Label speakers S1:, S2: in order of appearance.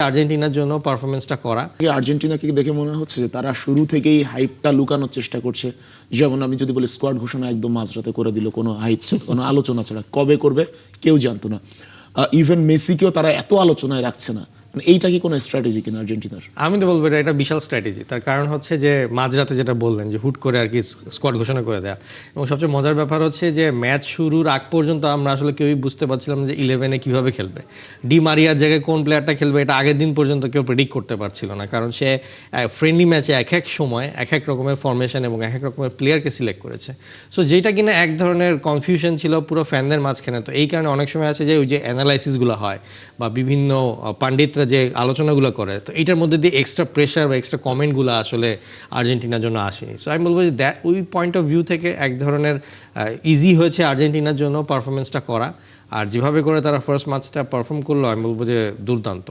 S1: আর্জেন্টিনার জন্য পারফরমেন্সটা করা।
S2: আর্জেন্টিনাকে দেখে মনে হচ্ছে যে তারা শুরু থেকেই হাইপটা লুকানোর চেষ্টা করছে। যেমন আমি যদি বলি স্কোয়াড ঘোষণা একদম মাঝরাতে করে দিল, কোনো হাইপ ছাড়া, কোনো আলোচনা ছাড়া। কবে করবে কেউ জানতো না। ইভেন মেসিকেও তারা এত আলোচনায় রাখছে না। মানে এইটা কি কোনো স্ট্র্যাটেজি কিনা আর্জেন্টিনার?
S1: আমি তো বলবো এটা বিশাল স্ট্র্যাটেজি। তার কারণ হচ্ছে যে মাঝরাতে যেটা বললেন যে হুট করে আর কি স্কোয়াড ঘোষণা করে দেয়া, এবং সবচেয়ে মজার ব্যাপার হচ্ছে যে ম্যাচ শুরুর আগ পর্যন্ত আমরা আসলে কেউই বুঝতে পারছিলাম যে 11-এ কীভাবে খেলবে, ডি মারিয়ার জায়গায় কোন প্লেয়ারটা খেলবে, এটা আগের দিন পর্যন্ত কেউ প্রেডিক্ট করতে পারছিল না। কারণ সে ফ্রেন্ডলি ম্যাচে এক এক সময় এক এক রকমের ফরমেশন এবং এক এক রকমের প্লেয়ারকে সিলেক্ট করেছে। সো যেটা কিনা এক ধরনের কনফিউশন ছিল পুরো ফ্যানদের মাঝখানে। তো এই কারণে অনেক সময় আছে যে ওই যে অ্যানালাইসিসগুলো হয় বা বিভিন্ন পাণ্ডিতরা যে আলোচনাগুলো করে, তো এইটার মধ্যে দিয়ে এক্সট্রা প্রেশার বা এক্সট্রা কমেন্টগুলো আসলে আর্জেন্টিনার জন্য আসেনি। সো আমি বলবো যে ওই পয়েন্ট অফ ভিউ থেকে এক ধরনের ইজি হয়েছে আর্জেন্টিনার জন্য পারফরমেন্সটা করা। আর যেভাবে করে তারা ফার্স্ট ম্যাচটা পারফর্ম করলো, আমি বলবো যে দুর্দান্ত।